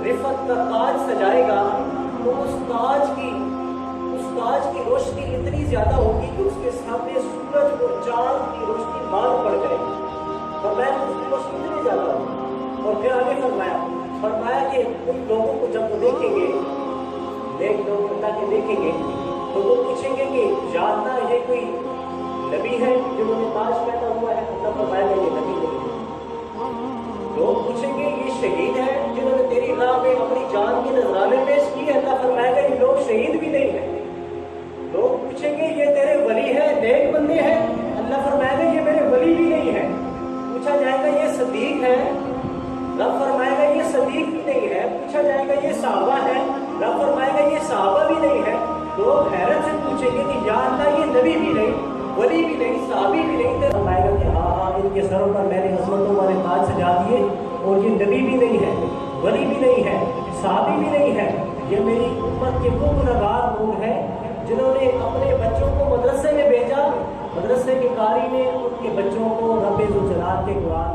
रिफत का ताज सजाएगा तो उस ताज की रोशनी इतनी ज्यादा होगी कि उसके सामने सूरज और चांद की रोशनी मांग पड़ जाएगी। फरमाया उसकी रोशनी इतनी ज्यादा होगी। और फिर आगे फरमाया कि उन लोगों को जब वो देखेंगे, नेक लोग अल्लाह के देखेंगे, तो वो पूछेंगे कि जानना ये कोई नबी है जिन्होंने ताज पहना हुआ है? अल्लाह फरमाएगा ये नबी नहीं है। लोग पूछेंगे ये शहीद है जिन्होंने तेरी राह में अपनी जान के नजराने पेश किए? अल्लाह फरमाएगा ये लोग शहीद भी नहीं है। लोग पूछेंगे ये तेरे वली है, नेक बंदे हैं? अल्लाह फरमाएगा ये मेरे वली भी नहीं है। पूछा जाएगा ये सदीक है? रब फरमाएगा ये सदीक भी नहीं है। पूछा जाएगा ये सहाबा है? रब फरमाएगा ये सहाबा भी नहीं है। लोग हैरत से पूछेंगे कि या अल्लाह ये नबी भी नहीं, वली भी नहीं, सहाबी भी नहीं। तो फरमाएगा कि हाँ, इनके सरों पर मैंने अज़मतों वाले ताज सजा दिए और ये नबी भी नहीं है, वली भी नहीं है, सहाबी भी नहीं है। ये मेरी उम्मत के वो गुनहगार लोग हैं जिन्होंने अपने बच्चों को मदरसे में भेजा, मदरसे के कारी ने उनके बच्चों को रब्बे ज़ुल जलाल के कुरान